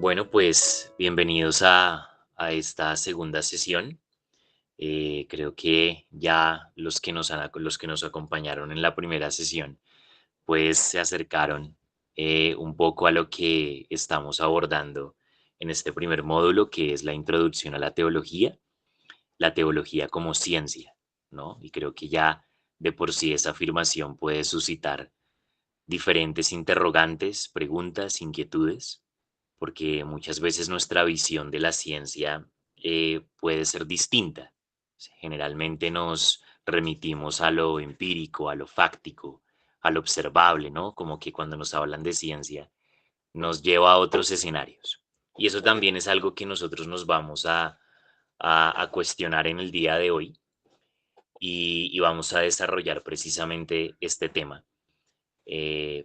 Bueno, pues bienvenidos a esta segunda sesión. Creo que ya los que nos acompañaron en la primera sesión, pues se acercaron un poco a lo que estamos abordando en este primer módulo, que es la introducción a la teología como ciencia, ¿no? Y creo que ya de por sí esa afirmación puede suscitar diferentes interrogantes, preguntas, inquietudes, porque muchas veces nuestra visión de la ciencia puede ser distinta. Generalmente nos remitimos a lo empírico, a lo fáctico, a lo observable, ¿no? Como que cuando nos hablan de ciencia nos lleva a otros escenarios. Y eso también es algo que nosotros nos vamos a cuestionar en el día de hoy y vamos a desarrollar precisamente este tema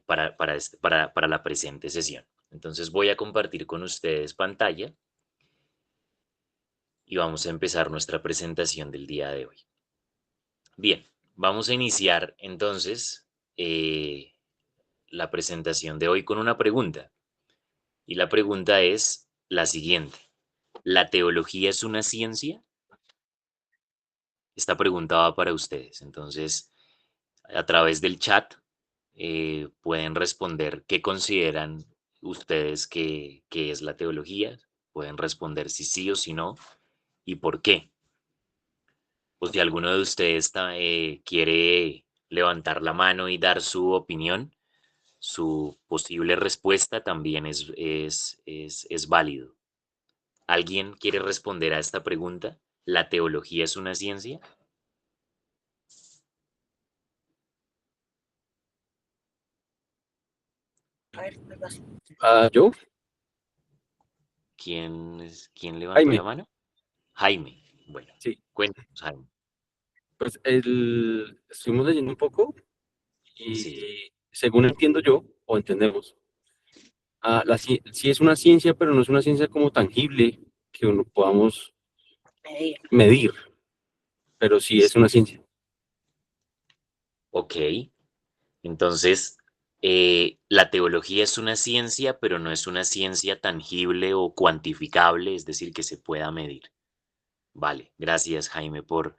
para la presente sesión. Entonces voy a compartir con ustedes pantalla y vamos a empezar nuestra presentación del día de hoy. Bien, vamos a iniciar entonces la presentación de hoy con una pregunta. Y la pregunta es la siguiente. ¿La teología es una ciencia? Esta pregunta va para ustedes. Entonces, a través del chat pueden responder qué consideran ustedes que es la teología. Pueden responder si sí o si no y por qué. O si alguno de ustedes quiere levantar la mano y dar su opinión, su posible respuesta también es válido. ¿Alguien quiere responder a esta pregunta? ¿La teología es una ciencia? ¿Yo? ¿Quién levantó la Jaime, mano? Jaime. Bueno, sí. cuéntanos, Jaime. Pues estuvimos leyendo un poco Sí, y según entiendo yo, o entendemos, sí es una ciencia, pero no es una ciencia como tangible que uno podamos medir, pero sí es listo. una ciencia. Ok. Entonces, la teología es una ciencia, pero no es una ciencia tangible o cuantificable, es decir, que se pueda medir. Vale, gracias Jaime por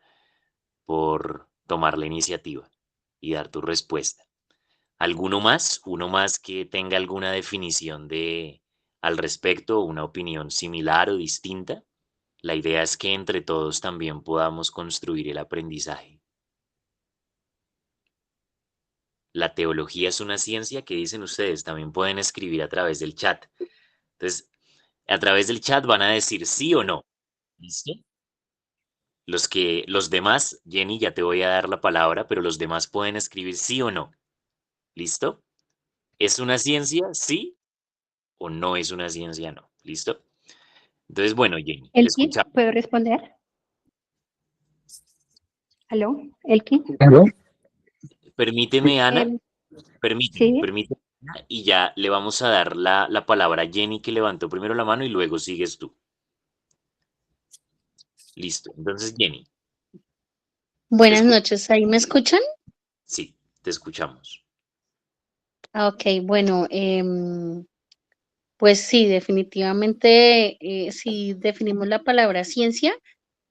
tomar la iniciativa y dar tu respuesta. ¿Alguno más? ¿Uno más que tenga alguna definición al respecto o una opinión similar o distinta? La idea es que entre todos también podamos construir el aprendizaje. La teología es una ciencia. ¿Qué dicen ustedes? También pueden escribir a través del chat. Entonces, a través del chat van a decir sí o no. ¿Listo? Los demás, Jenny, ya te voy a dar la palabra, pero los demás pueden escribir sí o no. ¿Listo? ¿Es una ciencia? ¿Sí? ¿O no es una ciencia? No. ¿Listo? Entonces, bueno, Jenny, te Elkin, escuchamos. ¿puedo responder? ¿Aló? Elkin. ¿Aló? Permíteme, Ana, Em, sí, permíteme, Ana, y ya le vamos a dar la palabra a Jenny, que levantó primero la mano y luego sigues tú. Listo. Entonces, Jenny, te buenas escucho. noches, ¿ahí me escuchan? Sí, te escuchamos. Ok, bueno, pues sí, definitivamente, si definimos la palabra ciencia,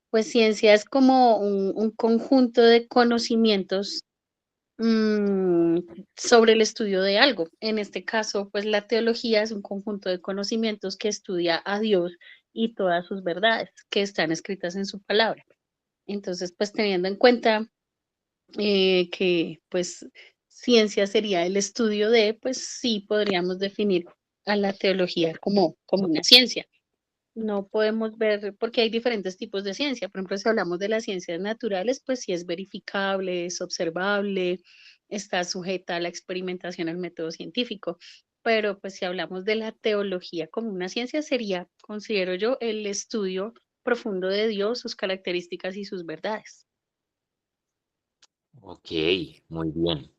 pues ciencia es como un conjunto de conocimientos mm, sobre el estudio de algo. En este caso, pues la teología es un conjunto de conocimientos que estudia a Dios y todas sus verdades que están escritas en su palabra. Entonces, pues teniendo en cuenta que pues ciencia sería el estudio de, pues sí podríamos definir a la teología como una ciencia. No podemos ver, porque hay diferentes tipos de ciencia. Por ejemplo, si hablamos de las ciencias naturales, pues sí es verificable, es observable, está sujeta a la experimentación al método científico. Pero pues si hablamos de la teología como una ciencia, sería, considero yo, el estudio profundo de Dios, sus características y sus verdades. Ok, muy bien.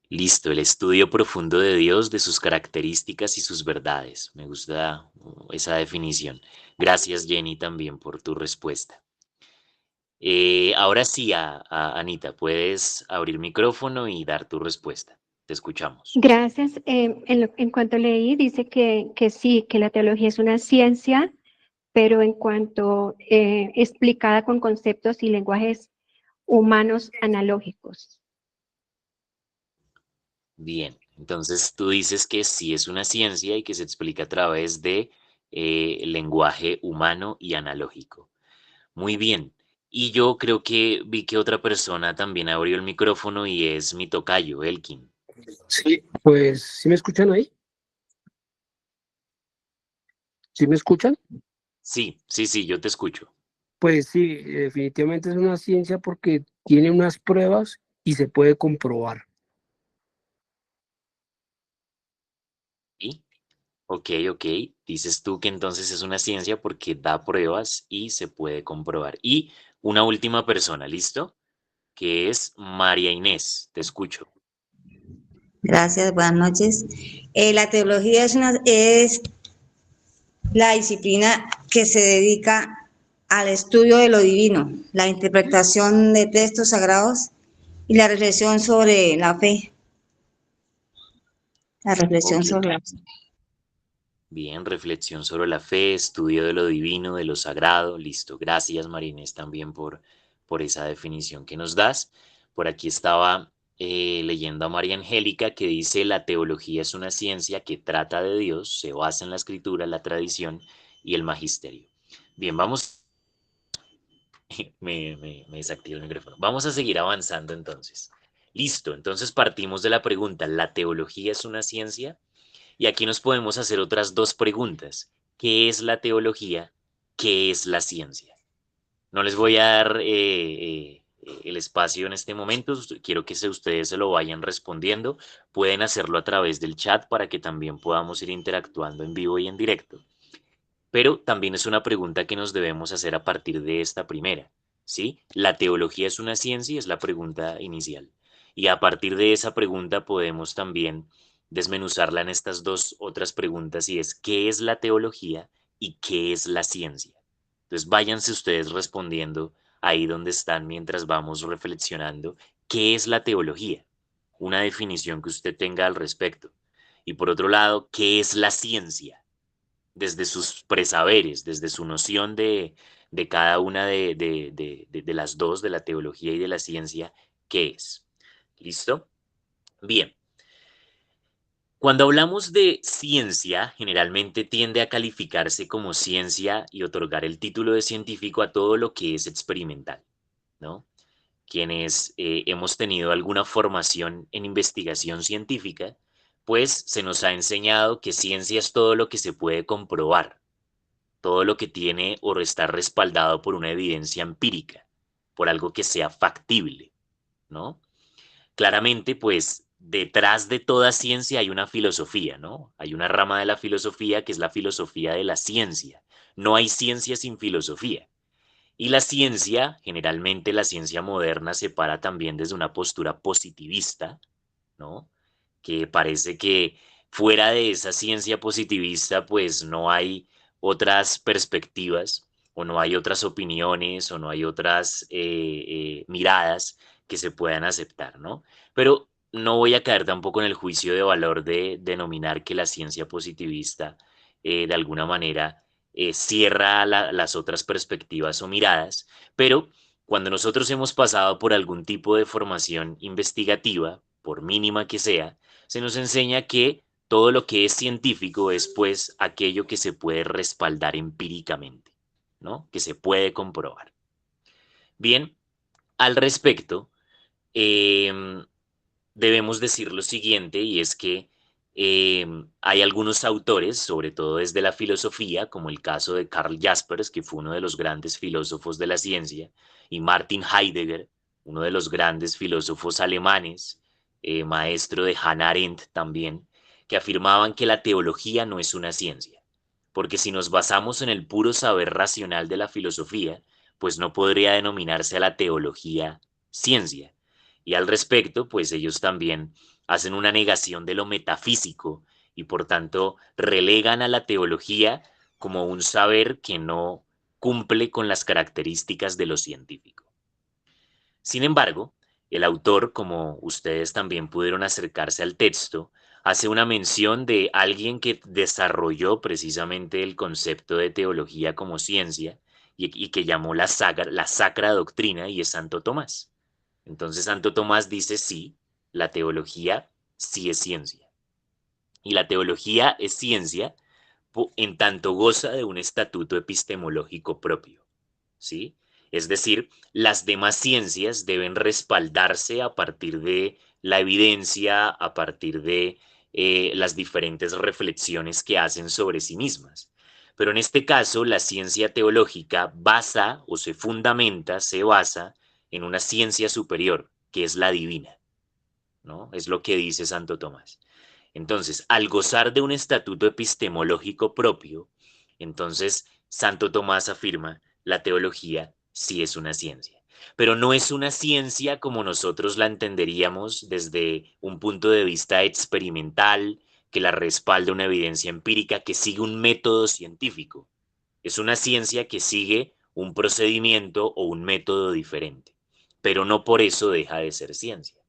Listo, el estudio profundo de Dios, de sus características y sus verdades. Me gusta esa definición. Gracias, Jenny, también por tu respuesta. Ahora sí, Anita, puedes abrir micrófono y dar tu respuesta. Te escuchamos. Gracias. En cuanto leí, dice que sí, que la teología es una ciencia, pero en cuanto explicada con conceptos y lenguajes humanos analógicos. Bien, entonces tú dices que sí es una ciencia y que se explica a través de lenguaje humano y analógico. Muy bien. Y yo creo que vi que otra persona también abrió el micrófono y es mi tocayo, Elkin. Sí, pues, ¿sí me escuchan ahí? ¿Sí me escuchan? Sí, sí, sí, yo te escucho. Pues sí, definitivamente es una ciencia porque tiene unas pruebas y se puede comprobar. ¿Y? Ok, ok. Dices tú que entonces es una ciencia porque da pruebas y se puede comprobar. Y una última persona, ¿listo? Que es María Inés. Te escucho. Gracias, buenas noches. La teología es la disciplina que se dedica al estudio de lo divino, la interpretación de textos sagrados y la reflexión sobre la fe. La reflexión Ok. sobre la fe. Bien, reflexión sobre la fe, estudio de lo divino, de lo sagrado. Listo. Gracias, María Inés, también por esa definición que nos das. Por aquí estaba leyendo a María Angélica que dice, la teología es una ciencia que trata de Dios, se basa en la escritura, la tradición y el magisterio. Bien, vamos. Me desactivo el micrófono. Vamos a seguir avanzando entonces. Listo, entonces partimos de la pregunta, ¿la teología es una ciencia? Y aquí nos podemos hacer otras dos preguntas. ¿Qué es la teología? ¿Qué es la ciencia? No les voy a dar el espacio en este momento. Quiero que ustedes se lo vayan respondiendo. Pueden hacerlo a través del chat para que también podamos ir interactuando en vivo y en directo. Pero también es una pregunta que nos debemos hacer a partir de esta primera, ¿sí? ¿La teología es una ciencia? Es la pregunta inicial. Y a partir de esa pregunta podemos también desmenuzarla en estas dos otras preguntas y es ¿qué es la teología y qué es la ciencia? Entonces váyanse ustedes respondiendo ahí donde están mientras vamos reflexionando qué es la teología, una definición que usted tenga al respecto. Y por otro lado, ¿qué es la ciencia? Desde sus presaberes, desde su noción de cada una de las dos, de la teología y de la ciencia, ¿qué es? ¿Listo? Bien. Cuando hablamos de ciencia, generalmente tiende a calificarse como ciencia y otorgar el título de científico a todo lo que es experimental, ¿no? Quienes hemos tenido alguna formación en investigación científica, pues se nos ha enseñado que ciencia es todo lo que se puede comprobar, todo lo que tiene o está respaldado por una evidencia empírica, por algo que sea factible, ¿no? Claramente, pues detrás de toda ciencia hay una filosofía, ¿no? Hay una rama de la filosofía que es la filosofía de la ciencia. No hay ciencia sin filosofía. Y la ciencia, generalmente la ciencia moderna, se para también desde una postura positivista, ¿no? Que parece que fuera de esa ciencia positivista, pues no hay otras perspectivas o no hay otras opiniones o no hay otras miradas que se puedan aceptar, ¿no? Pero no voy a caer tampoco en el juicio de valor de denominar que la ciencia positivista de alguna manera cierra las otras perspectivas o miradas, pero cuando nosotros hemos pasado por algún tipo de formación investigativa, por mínima que sea, se nos enseña que todo lo que es científico es pues aquello que se puede respaldar empíricamente, ¿no? Que se puede comprobar. Bien, al respecto, em, debemos decir lo siguiente y es que hay algunos autores, sobre todo desde la filosofía, como el caso de Karl Jaspers, que fue uno de los grandes filósofos de la ciencia, y Martin Heidegger, uno de los grandes filósofos alemanes, maestro de Hannah Arendt también, que afirmaban que la teología no es una ciencia, porque si nos basamos en el puro saber racional de la filosofía, pues no podría denominarse a la teología ciencia. Y al respecto, pues ellos también hacen una negación de lo metafísico y por tanto relegan a la teología como un saber que no cumple con las características de lo científico. Sin embargo, El autor, como ustedes también pudieron acercarse al texto, hace una mención de alguien que desarrolló precisamente el concepto de teología como ciencia y que llamó la sacra doctrina, y es Santo Tomás. Entonces Santo Tomás dice, sí, la teología sí es ciencia. Y la teología es ciencia en tanto goza de un estatuto epistemológico propio, ¿sí? Es decir, las demás ciencias deben respaldarse a partir de la evidencia, a partir de las diferentes reflexiones que hacen sobre sí mismas. Pero en este caso, la ciencia teológica basa o se basa en una ciencia superior, que es la divina, ¿no? Es lo que dice Santo Tomás. Entonces, al gozar de un estatuto epistemológico propio, entonces Santo Tomás afirma, la teología sí es una ciencia, pero no es una ciencia como nosotros la entenderíamos desde un punto de vista experimental, que la respalda una evidencia empírica, que sigue un método científico. Es una ciencia que sigue un procedimiento o un método diferente, pero no por eso deja de ser ciencia.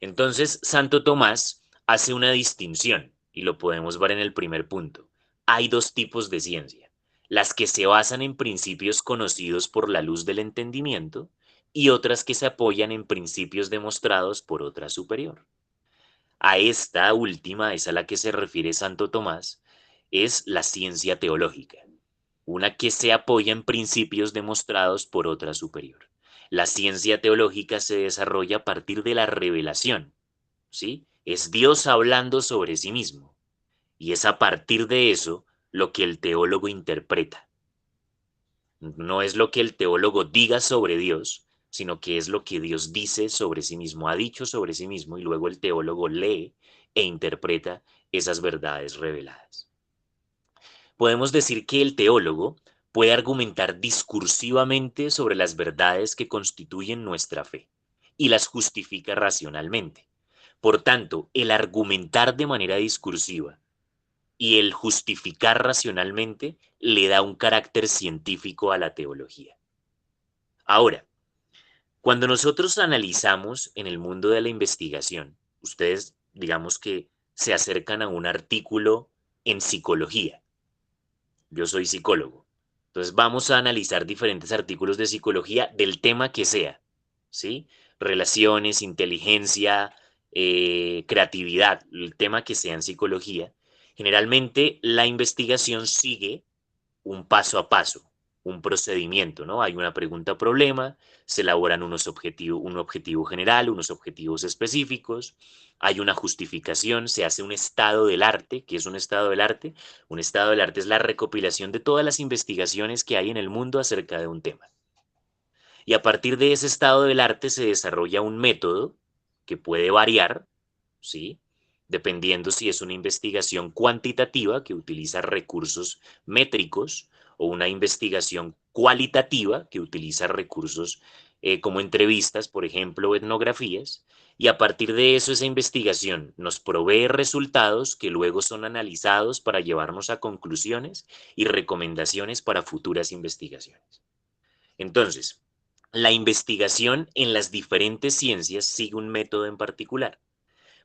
Entonces, Santo Tomás hace una distinción, y lo podemos ver en el primer punto. Hay dos tipos de ciencia: las que se basan en principios conocidos por la luz del entendimiento y otras que se apoyan en principios demostrados por otra superior. A esta última, es a la que se refiere Santo Tomás, es la ciencia teológica, una que se apoya en principios demostrados por otra superior. La ciencia teológica se desarrolla a partir de la revelación, ¿sí? Es Dios hablando sobre sí mismo, y es a partir de eso lo que el teólogo interpreta. No es lo que el teólogo diga sobre Dios, sino que es lo que Dios dice sobre sí mismo, ha dicho sobre sí mismo, y luego el teólogo lee e interpreta esas verdades reveladas. Podemos decir que el teólogo puede argumentar discursivamente sobre las verdades que constituyen nuestra fe y las justifica racionalmente. Por tanto, el argumentar de manera discursiva y el justificar racionalmente le da un carácter científico a la teología. Ahora, cuando nosotros analizamos en el mundo de la investigación, ustedes digamos que se acercan a un artículo en psicología. Yo soy psicólogo. Entonces vamos a analizar diferentes artículos de psicología del tema que sea, ¿sí? Relaciones, inteligencia, creatividad, el tema que sea en psicología. Generalmente la investigación sigue un paso a paso, un procedimiento, ¿no? Hay una pregunta-problema, se elaboran un objetivo general, unos objetivos específicos, hay una justificación, se hace un estado del arte. ¿Qué es un estado del arte? Un estado del arte es la recopilación de todas las investigaciones que hay en el mundo acerca de un tema. Y a partir de ese estado del arte se desarrolla un método que puede variar, ¿sí? Dependiendo si es una investigación cuantitativa que utiliza recursos métricos o una investigación cualitativa que utiliza recursos como entrevistas, por ejemplo, o etnografías, y a partir de eso esa investigación nos provee resultados que luego son analizados para llevarnos a conclusiones y recomendaciones para futuras investigaciones. Entonces, la investigación en las diferentes ciencias sigue un método en particular.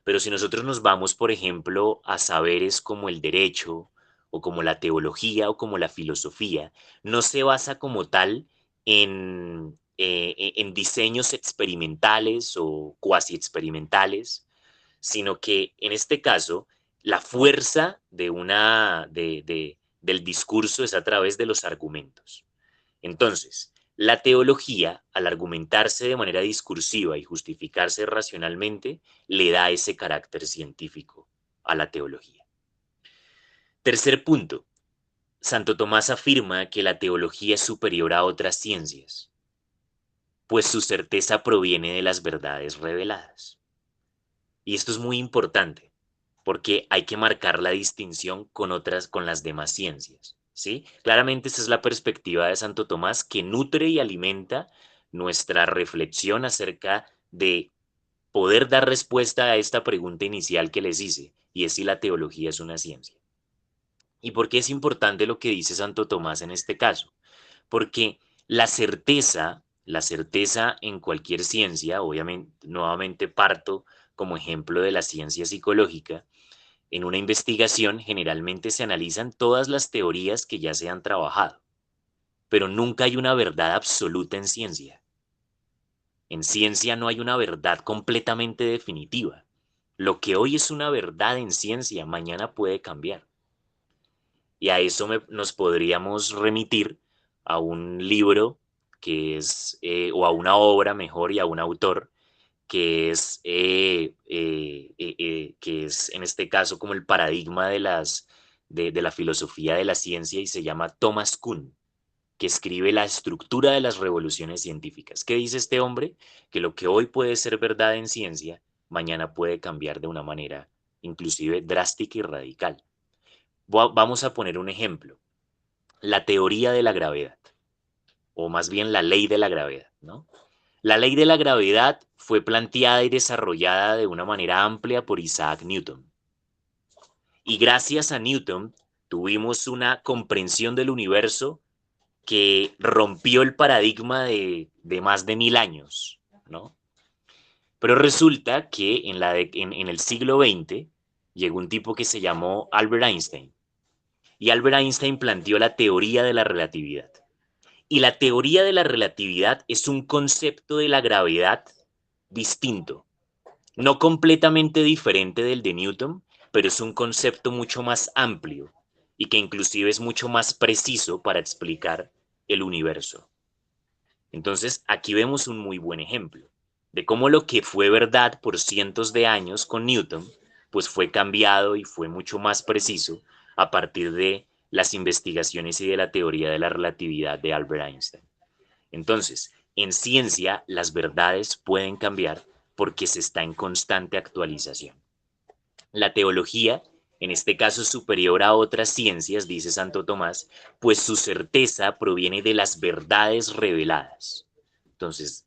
Pero si nosotros nos vamos, por ejemplo, a saberes como el derecho, o como la teología, o como la filosofía, no se basa como tal en diseños experimentales o cuasi experimentales, sino que en este caso la fuerza del discurso es a través de los argumentos. Entonces, la teología, al argumentarse de manera discursiva y justificarse racionalmente, le da ese carácter científico a la teología. Tercer punto, Santo Tomás afirma que la teología es superior a otras ciencias, pues su certeza proviene de las verdades reveladas. Y esto es muy importante, porque hay que marcar la distinción con las demás ciencias, ¿sí? Claramente esta es la perspectiva de Santo Tomás, que nutre y alimenta nuestra reflexión acerca de poder dar respuesta a esta pregunta inicial que les hice, y es si la teología es una ciencia. ¿Y por qué es importante lo que dice Santo Tomás en este caso? Porque La certeza en cualquier ciencia, obviamente, nuevamente parto como ejemplo de la ciencia psicológica. En una investigación generalmente se analizan todas las teorías que ya se han trabajado, pero nunca hay una verdad absoluta en ciencia. En ciencia no hay una verdad completamente definitiva. Lo que hoy es una verdad en ciencia, mañana puede cambiar. Y a eso nos podríamos remitir a un libro que es, o a una obra mejor y a un autor que es en este caso como el paradigma de la filosofía de la ciencia y se llama Thomas Kuhn, que escribe La estructura de las revoluciones científicas. ¿Qué dice este hombre? Que lo que hoy puede ser verdad en ciencia, mañana puede cambiar de una manera inclusive drástica y radical. Vamos a poner un ejemplo. La teoría de la gravedad, o más bien la ley de la gravedad, ¿no? La ley de la gravedad fue planteada y desarrollada de una manera amplia por Isaac Newton. Y gracias a Newton tuvimos una comprensión del universo que rompió el paradigma de más de 1000 años, ¿no? Pero resulta que en el siglo XX llegó un tipo que se llamó Albert Einstein. Y Albert Einstein planteó la teoría de la relatividad. Y la teoría de la relatividad es un concepto de la gravedad distinto, no completamente diferente del de Newton, pero es un concepto mucho más amplio y que inclusive es mucho más preciso para explicar el universo. Entonces, aquí vemos un muy buen ejemplo de cómo lo que fue verdad por cientos de años con Newton, pues fue cambiado y fue mucho más preciso a partir de las investigaciones y de la teoría de la relatividad de Albert Einstein. Entonces, en ciencia, las verdades pueden cambiar porque se está en constante actualización. La teología, en este caso superior a otras ciencias, dice Santo Tomás, pues su certeza proviene de las verdades reveladas. Entonces,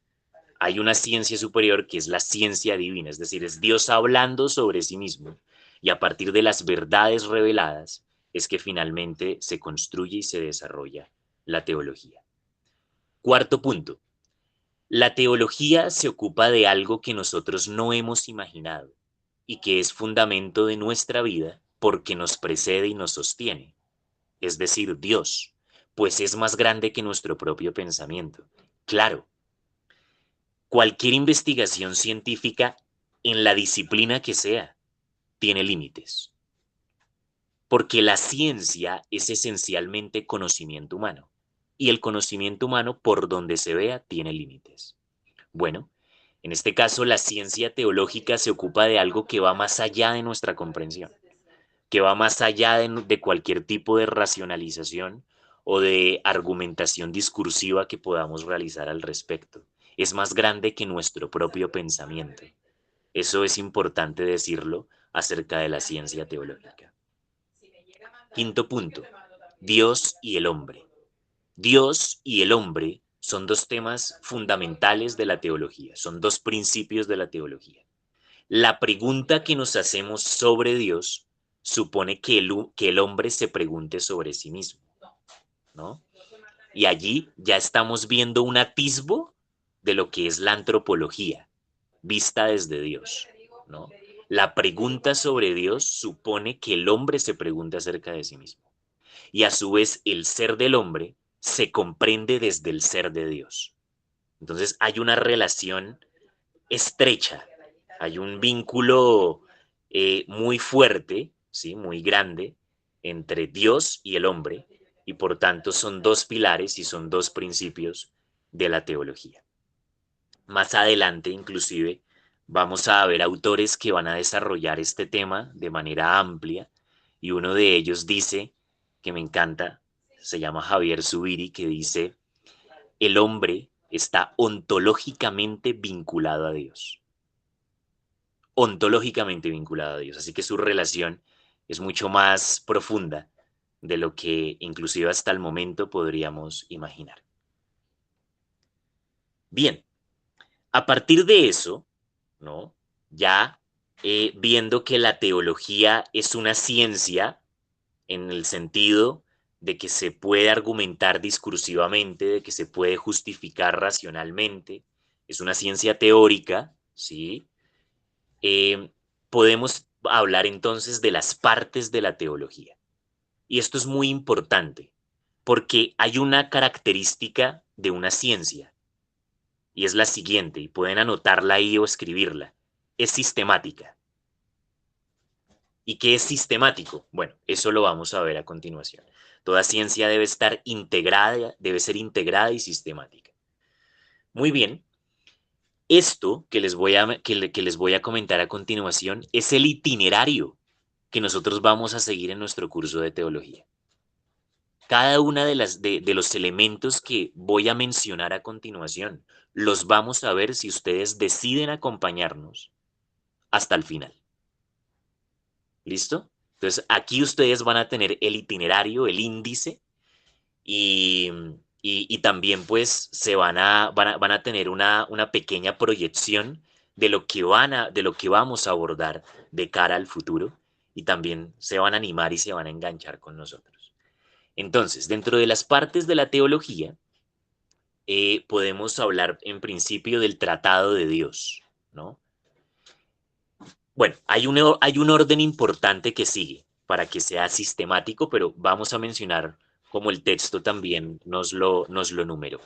hay una ciencia superior que es la ciencia divina, es decir, es Dios hablando sobre sí mismo, y a partir de las verdades reveladas es que finalmente se construye y se desarrolla la teología. Cuarto punto, la teología se ocupa de algo que nosotros no hemos imaginado y que es fundamento de nuestra vida porque nos precede y nos sostiene, es decir, Dios, pues es más grande que nuestro propio pensamiento. Claro, cualquier investigación científica en la disciplina que sea tiene límites, porque la ciencia es esencialmente conocimiento humano y el conocimiento humano por donde se vea tiene límites. Bueno, en este caso la ciencia teológica se ocupa de algo que va más allá de nuestra comprensión, que va más allá de cualquier tipo de racionalización o de argumentación discursiva que podamos realizar al respecto. Es más grande que nuestro propio pensamiento. Eso es importante decirlo acerca de la ciencia teológica. Quinto punto, Dios y el hombre. Dios y el hombre son dos temas fundamentales de la teología, son dos principios de la teología. La pregunta que nos hacemos sobre Dios supone que el hombre se pregunte sobre sí mismo, ¿no? Y allí ya estamos viendo un atisbo de lo que es la antropología, vista desde Dios, ¿no? La pregunta sobre Dios supone que el hombre se pregunte acerca de sí mismo. Y a su vez el ser del hombre se comprende desde el ser de Dios. Entonces hay una relación estrecha, hay un vínculo muy fuerte, ¿sí? Muy grande entre Dios y el hombre, y por tanto son dos pilares y son dos principios de la teología. Más adelante, inclusive, vamos a ver autores que van a desarrollar este tema de manera amplia, y uno de ellos dice, que me encanta, se llama Javier Zubiri, que dice, el hombre está ontológicamente vinculado a Dios. Ontológicamente vinculado a Dios. Así que su relación es mucho más profunda de lo que inclusive hasta el momento podríamos imaginar. Bien, a partir de eso, ¿no? Ya viendo que la teología es una ciencia en el sentido de que se puede argumentar discursivamente, de que se puede justificar racionalmente, es una ciencia teórica, ¿sí? Eh, Podemos hablar entonces de las partes de la teología. Y esto es muy importante, porque hay una característica de una ciencia, y es la siguiente, y pueden anotarla ahí o escribirla, es sistemática. ¿Y qué es sistemático? Bueno, eso lo vamos a ver a continuación. Toda ciencia debe estar integrada, debe ser integrada y sistemática. Muy bien, esto que les voy a comentar a continuación es el itinerario que nosotros vamos a seguir en nuestro curso de teología. Cada una de los elementos que voy a mencionar a continuación los vamos a ver si ustedes deciden acompañarnos hasta el final. ¿Listo? Entonces, aquí ustedes van a tener el itinerario, el índice, y, y también pues van a tener una pequeña proyección de lo que de lo que vamos a abordar de cara al futuro, y también se van a animar y se van a enganchar con nosotros. Entonces, dentro de las partes de la teología, podemos hablar en principio del tratado de Dios, ¿no? Bueno, hay un orden importante que sigue para que sea sistemático, pero vamos a mencionar como el texto también nos lo numeró.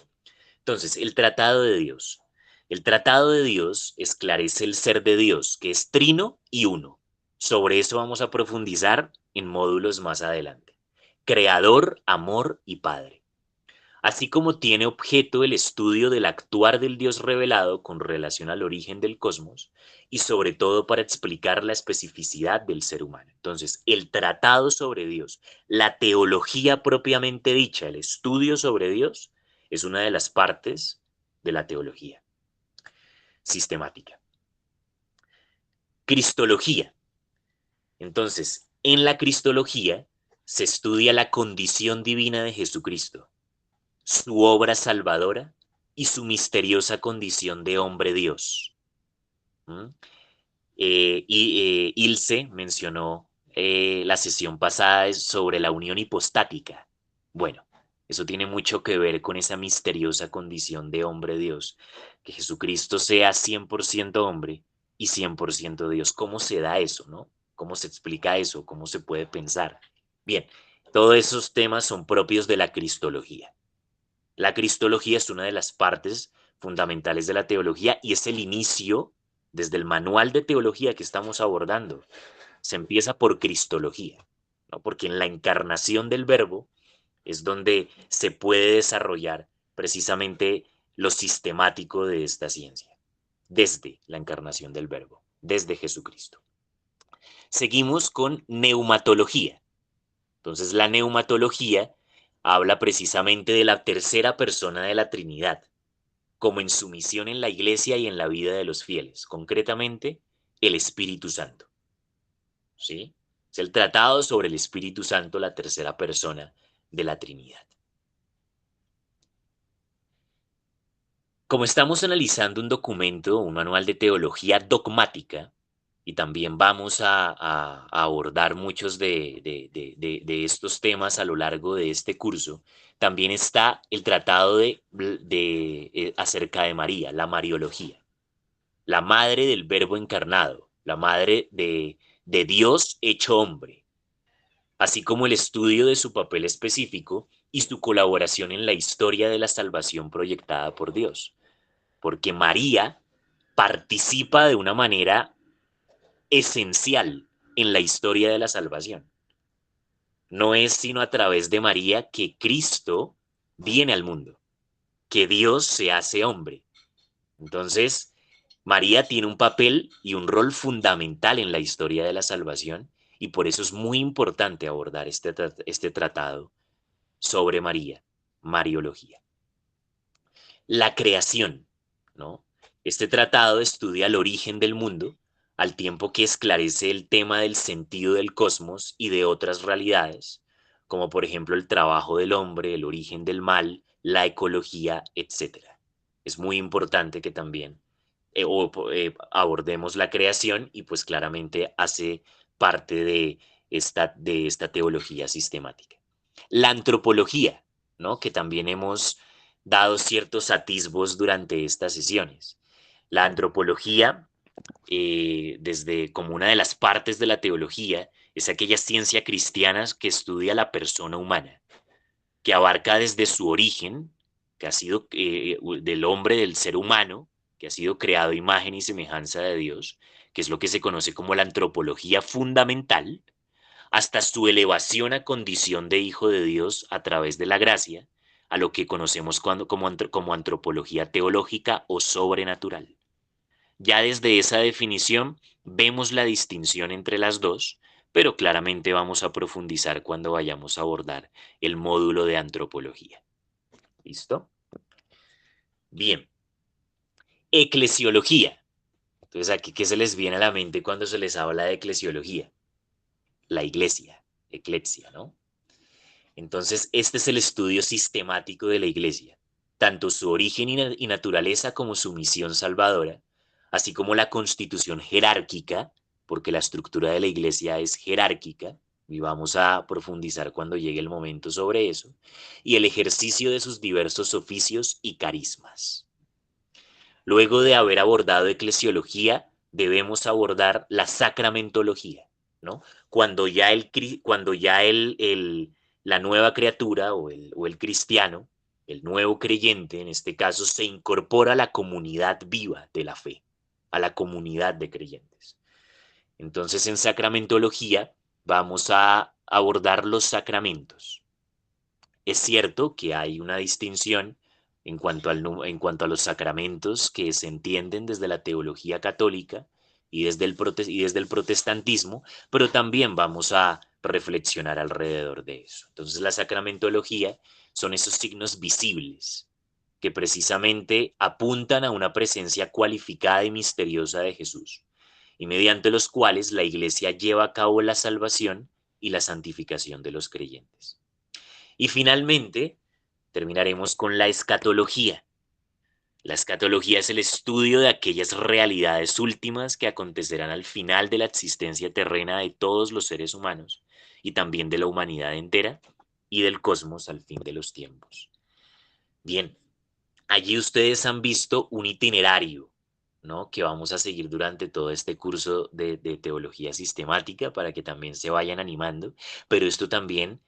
Entonces, el tratado de Dios. El tratado de Dios esclarece el ser de Dios, que es trino y uno. Sobre eso vamos a profundizar en módulos más adelante. Creador, amor y Padre. Así como tiene objeto el estudio del actuar del Dios revelado con relación al origen del cosmos y sobre todo para explicar la especificidad del ser humano. Entonces, el tratado sobre Dios, la teología propiamente dicha, el estudio sobre Dios, es una de las partes de la teología sistemática. Cristología. Entonces, en la cristología se estudia la condición divina de Jesucristo, su obra salvadora y su misteriosa condición de hombre Dios. ¿Mm? Ilse mencionó la sesión pasada sobre la unión hipostática. Bueno, eso tiene mucho que ver con esa misteriosa condición de hombre Dios, que Jesucristo sea 100% hombre y 100% Dios. ¿Cómo se da eso, no? ¿Cómo se explica eso? ¿Cómo se puede pensar? Bien, todos esos temas son propios de la cristología. La cristología es una de las partes fundamentales de la teología y es el inicio desde el manual de teología que estamos abordando. Se empieza por cristología, ¿no? Porque en la encarnación del verbo es donde se puede desarrollar precisamente lo sistemático de esta ciencia, desde la encarnación del verbo, desde Jesucristo. Seguimos con neumatología. Entonces, la neumatología habla precisamente de la tercera persona de la Trinidad, como en su misión en la iglesia y en la vida de los fieles, concretamente el Espíritu Santo. ¿Sí? Es el tratado sobre el Espíritu Santo, la tercera persona de la Trinidad. Como estamos analizando un documento, un manual de teología dogmática, y también vamos a abordar muchos de estos temas a lo largo de este curso, también está el tratado acerca de María, la Mariología, la madre del Verbo encarnado, la madre de Dios hecho hombre, así como el estudio de su papel específico y su colaboración en la historia de la salvación proyectada por Dios, porque María participa de una manera esencial en la historia de la salvación. No es sino a través de María que Cristo viene al mundo, que Dios se hace hombre. Entonces, María tiene un papel y un rol fundamental en la historia de la salvación y por eso es muy importante abordar este tratado sobre María, Mariología. La creación, ¿no? Este tratado estudia el origen del mundo, al tiempo que esclarece el tema del sentido del cosmos y de otras realidades, como por ejemplo el trabajo del hombre, el origen del mal, la ecología, etc. Es muy importante que también abordemos la creación y pues claramente hace parte de esta teología sistemática. La antropología, ¿no? Que también hemos dado ciertos atisbos durante estas sesiones. La antropología, desde como una de las partes de la teología, es aquella ciencia cristiana que estudia la persona humana, que abarca desde su origen, que ha sido del hombre, del ser humano, que ha sido creado a imagen y semejanza de Dios, que es lo que se conoce como la antropología fundamental, hasta su elevación a condición de hijo de Dios a través de la gracia, a lo que conocemos como antropología teológica o sobrenatural. Ya desde esa definición vemos la distinción entre las dos, pero claramente vamos a profundizar cuando vayamos a abordar el módulo de antropología. ¿Listo? Bien. Eclesiología. Entonces, aquí, ¿qué se les viene a la mente cuando se les habla de eclesiología? La iglesia, eclesia, ¿no? Entonces, este es el estudio sistemático de la iglesia, tanto su origen y naturaleza como su misión salvadora, así como la constitución jerárquica, porque la estructura de la iglesia es jerárquica, y vamos a profundizar cuando llegue el momento sobre eso, y el ejercicio de sus diversos oficios y carismas. Luego de haber abordado eclesiología, debemos abordar la sacramentología, ¿no? Cuando ya la nueva criatura o el cristiano, el nuevo creyente en este caso, se incorpora a la comunidad viva de la fe, a la comunidad de creyentes. Entonces, en sacramentología vamos a abordar los sacramentos. Es cierto que hay una distinción en cuanto a los sacramentos que se entienden desde la teología católica y desde el protestantismo, pero también vamos a reflexionar alrededor de eso. Entonces, la sacramentología son esos signos visibles que precisamente apuntan a una presencia cualificada y misteriosa de Jesús, y mediante los cuales la Iglesia lleva a cabo la salvación y la santificación de los creyentes. Y finalmente, terminaremos con la escatología. La escatología es el estudio de aquellas realidades últimas que acontecerán al final de la existencia terrena de todos los seres humanos y también de la humanidad entera y del cosmos al fin de los tiempos. Bien, allí ustedes han visto un itinerario, ¿no? Que vamos a seguir durante todo este curso de teología sistemática para que también se vayan animando, pero esto también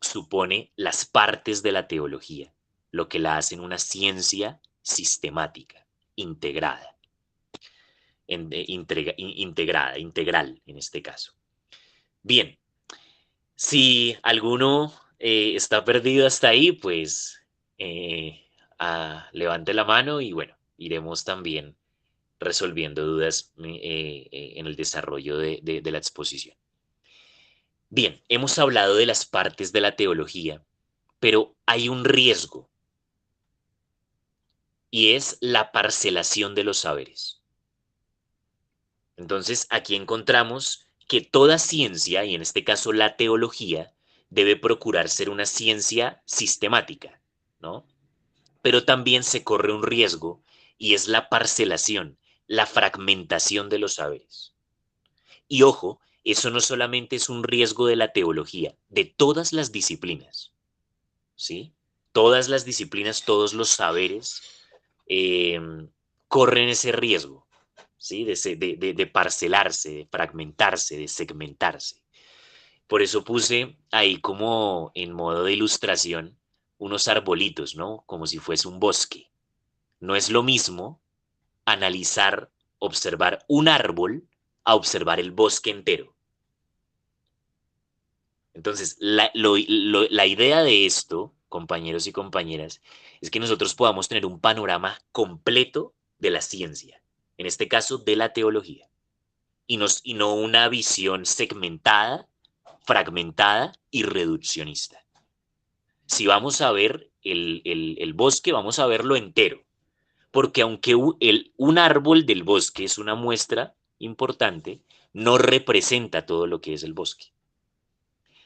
supone las partes de la teología, lo que la hacen una ciencia sistemática, integrada, integral en este caso. Bien, si alguno está perdido hasta ahí, pues levante la mano y bueno, iremos también resolviendo dudas en el desarrollo de la exposición. Bien, hemos hablado de las partes de la teología, pero hay un riesgo y es la parcelación de los saberes. Entonces, aquí encontramos que toda ciencia, y en este caso la teología, debe procurar ser una ciencia sistemática, ¿no? Pero también se corre un riesgo y es la parcelación, la fragmentación de los saberes. Y ojo, eso no solamente es un riesgo de la teología, de todas las disciplinas, ¿sí? Todas las disciplinas, todos los saberes corren ese riesgo, ¿sí? De parcelarse, de fragmentarse, de segmentarse. Por eso puse ahí como en modo de ilustración unos arbolitos, ¿no? Como si fuese un bosque. No es lo mismo analizar, observar un árbol a observar el bosque entero. Entonces, la idea de esto, compañeros y compañeras, es que nosotros podamos tener un panorama completo de la ciencia, en este caso de la teología, y no una visión segmentada, fragmentada y reduccionista. Si vamos a ver el bosque, vamos a verlo entero, porque aunque un árbol del bosque es una muestra importante, no representa todo lo que es el bosque.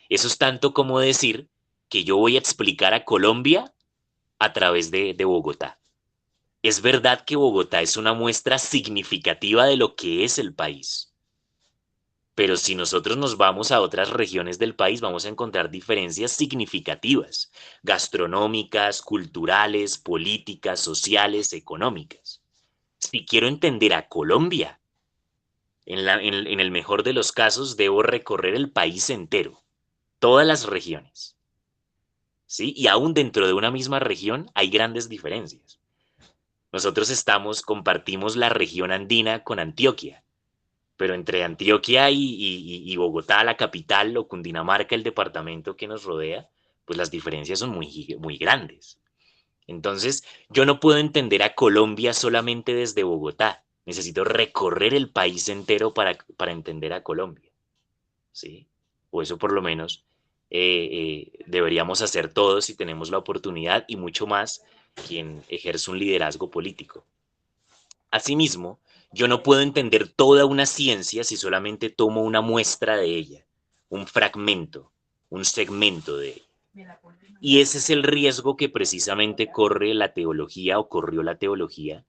Eso es tanto como decir que yo voy a explicar a Colombia a través de Bogotá. Es verdad que Bogotá es una muestra significativa de lo que es el país, Pero si nosotros nos vamos a otras regiones del país, vamos a encontrar diferencias significativas, gastronómicas, culturales, políticas, sociales, económicas. Si quiero entender a Colombia, en el mejor de los casos, debo recorrer el país entero, todas las regiones, ¿sí? Y aún dentro de una misma región hay grandes diferencias. Nosotros compartimos la región andina con Antioquia, pero entre Antioquia y Bogotá, la capital, o Cundinamarca, el departamento que nos rodea, pues las diferencias son muy grandes. Entonces, yo no puedo entender a Colombia solamente desde Bogotá. Necesito recorrer el país entero para entender a Colombia, ¿sí? O eso por lo menos deberíamos hacer todos si tenemos la oportunidad y mucho más quien ejerce un liderazgo político. Asimismo, yo no puedo entender toda una ciencia si solamente tomo una muestra de ella, un fragmento, un segmento de ella. Y ese es el riesgo que precisamente corre la teología o corrió la teología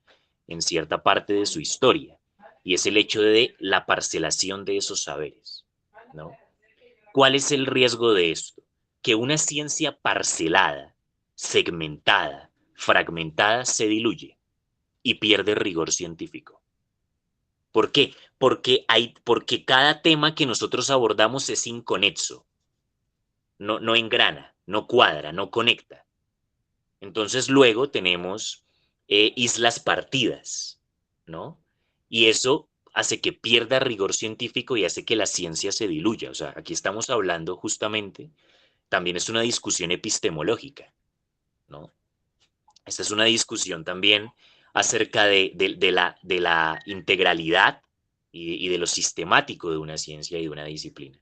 en cierta parte de su historia, y es el hecho de la parcelación de esos saberes, ¿no? ¿Cuál es el riesgo de esto? Que una ciencia parcelada, segmentada, fragmentada se diluye y pierde rigor científico. ¿Por qué? Porque cada tema que nosotros abordamos es inconexo, no engrana, no cuadra, no conecta. Entonces luego tenemos islas partidas, ¿no? Y eso hace que pierda rigor científico y hace que la ciencia se diluya. O sea, aquí estamos hablando justamente, también es una discusión epistemológica, ¿no? Esta es una discusión también acerca de la integralidad y de lo sistemático de una ciencia y de una disciplina.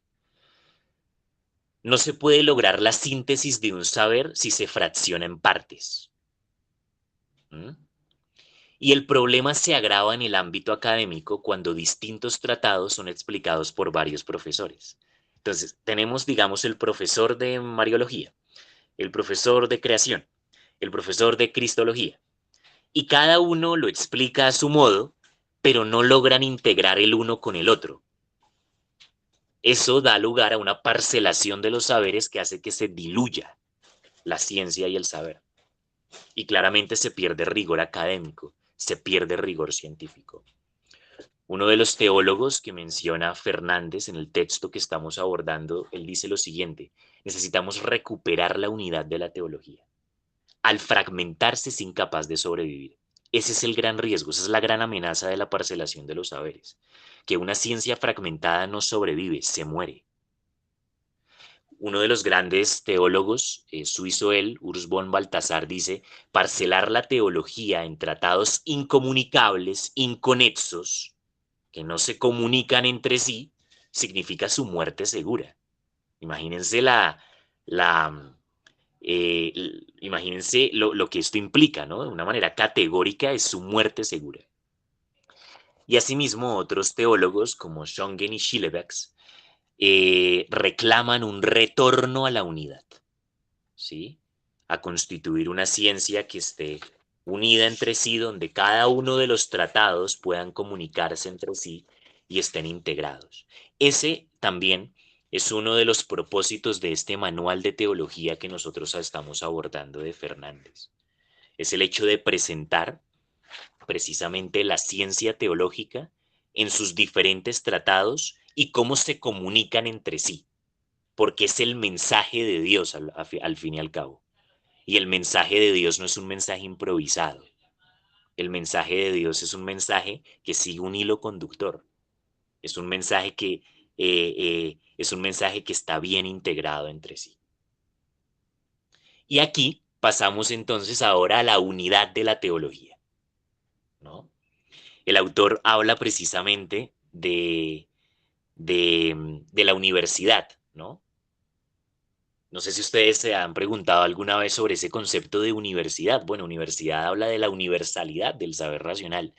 No se puede lograr la síntesis de un saber si se fracciona en partes. ¿Mm? Y el problema se agrava en el ámbito académico cuando distintos tratados son explicados por varios profesores. Entonces, tenemos, digamos, el profesor de Mariología, el profesor de Creación, el profesor de Cristología, y cada uno lo explica a su modo, pero no logran integrar el uno con el otro. Eso da lugar a una parcelación de los saberes que hace que se diluya la ciencia y el saber. Y claramente se pierde rigor académico, se pierde rigor científico. Uno de los teólogos que menciona Fernández en el texto que estamos abordando, él dice lo siguiente: necesitamos recuperar la unidad de la teología. Al fragmentarse es incapaz de sobrevivir. Ese es el gran riesgo, esa es la gran amenaza de la parcelación de los saberes. Que una ciencia fragmentada no sobrevive, se muere. Uno de los grandes teólogos, suizo él, Urs von Balthasar, dice: parcelar la teología en tratados incomunicables, inconexos, que no se comunican entre sí, significa su muerte segura. Imagínense imagínense lo que esto implica, ¿no? De una manera categórica es su muerte segura. Y asimismo otros teólogos como Schongen y Schillebeeckx reclaman un retorno a la unidad, ¿sí? A constituir una ciencia que esté unida entre sí, donde cada uno de los tratados puedan comunicarse entre sí y estén integrados. Ese también es uno de los propósitos de este manual de teología que nosotros estamos abordando de Fernández. Es el hecho de presentar precisamente la ciencia teológica en sus diferentes tratados y cómo se comunican entre sí, porque es el mensaje de Dios al fin y al cabo. Y el mensaje de Dios no es un mensaje improvisado. El mensaje de Dios es un mensaje que sigue un hilo conductor. Es un mensaje que está bien integrado entre sí. Y aquí pasamos entonces ahora a la unidad de la teología, ¿no? El autor habla precisamente de la universidad, ¿no? No sé si ustedes se han preguntado alguna vez sobre ese concepto de universidad. Bueno, universidad habla de la universalidad del saber racional.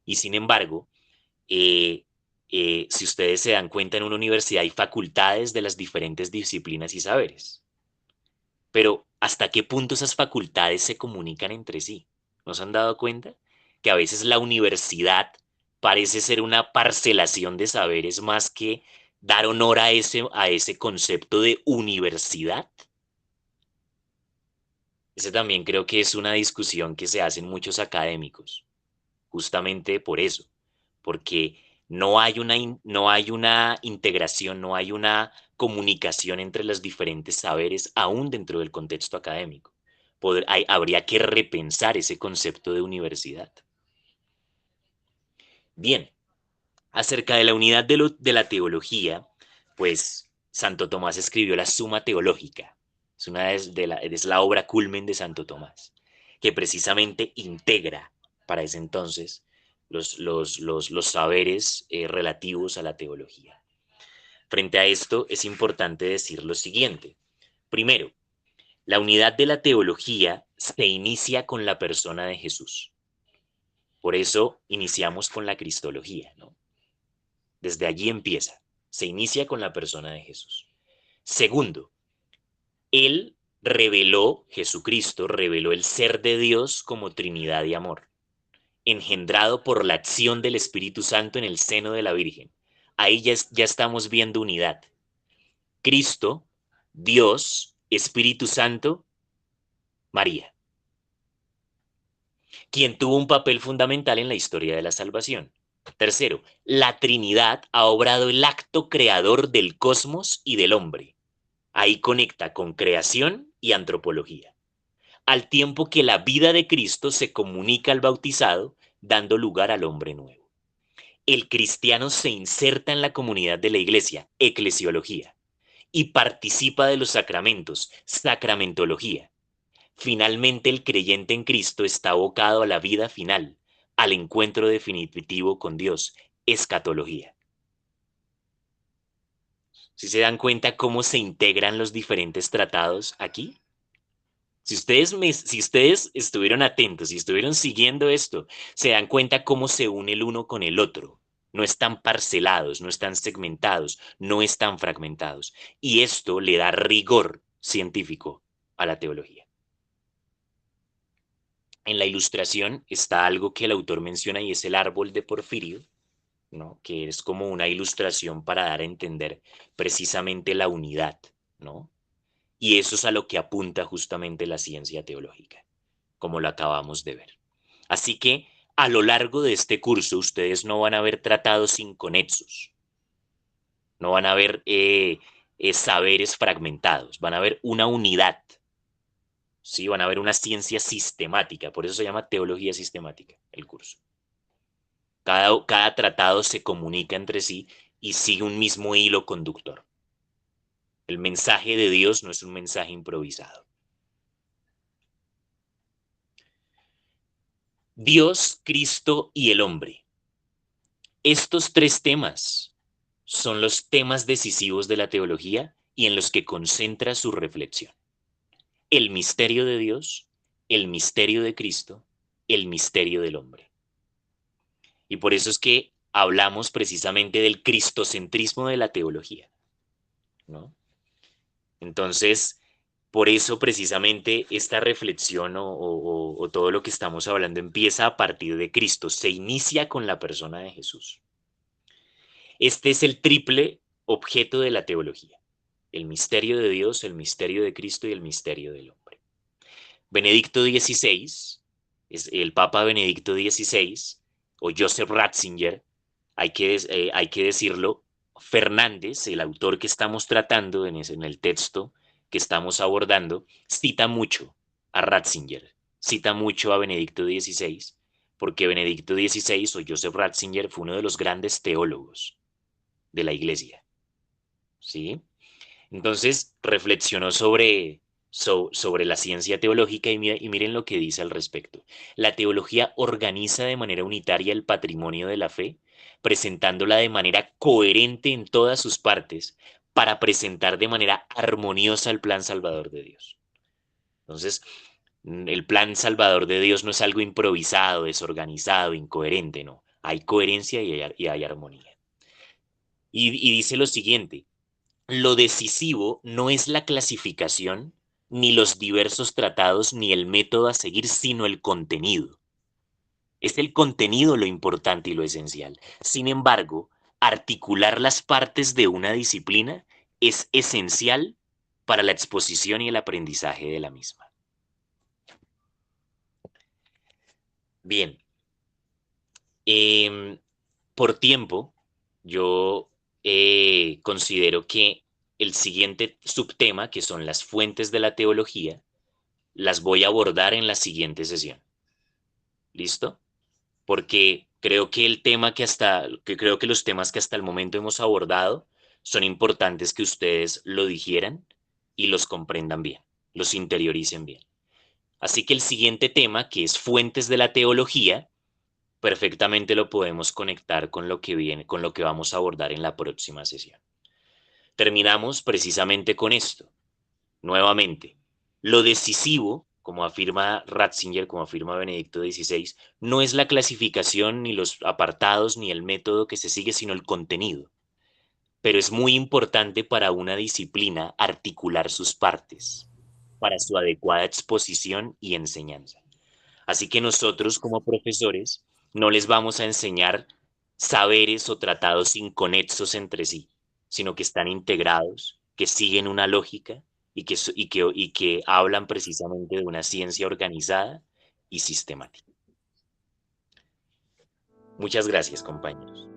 Y sin embargo, si ustedes se dan cuenta, en una universidad hay facultades de las diferentes disciplinas y saberes. Pero ¿hasta qué punto esas facultades se comunican entre sí? ¿No se han dado cuenta? Que a veces la universidad parece ser una parcelación de saberes más que dar honor a ese concepto de universidad. Ese también creo que es una discusión que se hacen muchos académicos, justamente por eso, porque no hay una integración, no hay una comunicación entre los diferentes saberes, aún dentro del contexto académico. Habría que repensar ese concepto de universidad. Bien, acerca de la unidad de la teología, pues Santo Tomás escribió la Suma Teológica. Es la obra culmen de Santo Tomás, que precisamente integra para ese entonces los saberes relativos a la teología. Frente a esto, es importante decir lo siguiente. Primero, la unidad de la teología se inicia con la persona de Jesús. Por eso iniciamos con la cristología, ¿no? Desde allí empieza. Se inicia con la persona de Jesús. Segundo, Jesucristo reveló el ser de Dios como Trinidad y amor, engendrado por la acción del Espíritu Santo en el seno de la Virgen. Ahí ya estamos viendo unidad. Cristo, Dios, Espíritu Santo, María, quien tuvo un papel fundamental en la historia de la salvación. Tercero, la Trinidad ha obrado el acto creador del cosmos y del hombre. Ahí conecta con creación y antropología, al tiempo que la vida de Cristo se comunica al bautizado, dando lugar al hombre nuevo. El cristiano se inserta en la comunidad de la iglesia, eclesiología, y participa de los sacramentos, sacramentología. Finalmente, el creyente en Cristo está abocado a la vida final, al encuentro definitivo con Dios, escatología. ¿Sí se dan cuenta cómo se integran los diferentes tratados aquí? Si ustedes estuvieron atentos, si estuvieron siguiendo esto, se dan cuenta cómo se une el uno con el otro. No están parcelados, no están segmentados, no están fragmentados. Y esto le da rigor científico a la teología. En la ilustración está algo que el autor menciona y es el árbol de Porfirio, ¿no? Que es como una ilustración para dar a entender precisamente la unidad, ¿no? Y eso es a lo que apunta justamente la ciencia teológica, como lo acabamos de ver. Así que a lo largo de este curso ustedes no van a ver tratados inconexos, no van a ver saberes fragmentados, van a ver una unidad, ¿sí? Van a ver una ciencia sistemática, por eso se llama teología sistemática el curso. Cada tratado se comunica entre sí y sigue un mismo hilo conductor. El mensaje de Dios no es un mensaje improvisado. Dios, Cristo y el hombre. Estos tres temas son los temas decisivos de la teología y en los que concentra su reflexión. El misterio de Dios, el misterio de Cristo, el misterio del hombre. Y por eso es que hablamos precisamente del cristocentrismo de la teología, ¿no? Entonces, por eso precisamente esta reflexión o todo lo que estamos hablando empieza a partir de Cristo, se inicia con la persona de Jesús. Este es el triple objeto de la teología: el misterio de Dios, el misterio de Cristo y el misterio del hombre. Benedicto XVI, el Papa Benedicto XVI, o Joseph Ratzinger, hay que decirlo, Fernández, el autor que estamos tratando en el texto que estamos abordando, cita mucho a Ratzinger, cita mucho a Benedicto XVI, porque Benedicto XVI o Joseph Ratzinger fue uno de los grandes teólogos de la iglesia, ¿sí? Entonces reflexionó sobre la ciencia teológica y miren lo que dice al respecto. La teología organiza de manera unitaria el patrimonio de la fe, presentándola de manera coherente en todas sus partes para presentar de manera armoniosa el plan salvador de Dios. Entonces, el plan salvador de Dios no es algo improvisado, desorganizado, incoherente, no. Hay coherencia y hay armonía. Y dice lo siguiente: lo decisivo no es la clasificación, ni los diversos tratados, ni el método a seguir, sino el contenido. Es el contenido lo importante y lo esencial. Sin embargo, articular las partes de una disciplina es esencial para la exposición y el aprendizaje de la misma. Bien. Por tiempo, yo considero que el siguiente subtema, que son las fuentes de la teología, las voy a abordar en la siguiente sesión. ¿Listo? Porque creo que creo que los temas que hasta el momento hemos abordado son importantes que ustedes lo digieran y los comprendan bien, los interioricen bien. Así que el siguiente tema, que es fuentes de la teología, perfectamente lo podemos conectar con lo que viene, con lo que vamos a abordar en la próxima sesión. Terminamos precisamente con esto. Nuevamente, lo decisivo, como afirma Ratzinger, como afirma Benedicto XVI, no es la clasificación, ni los apartados, ni el método que se sigue, sino el contenido. Pero es muy importante para una disciplina articular sus partes para su adecuada exposición y enseñanza. Así que nosotros, como profesores, no les vamos a enseñar saberes o tratados inconexos entre sí, sino que están integrados, que siguen una lógica y que hablan precisamente de una ciencia organizada y sistemática. Muchas gracias, compañeros.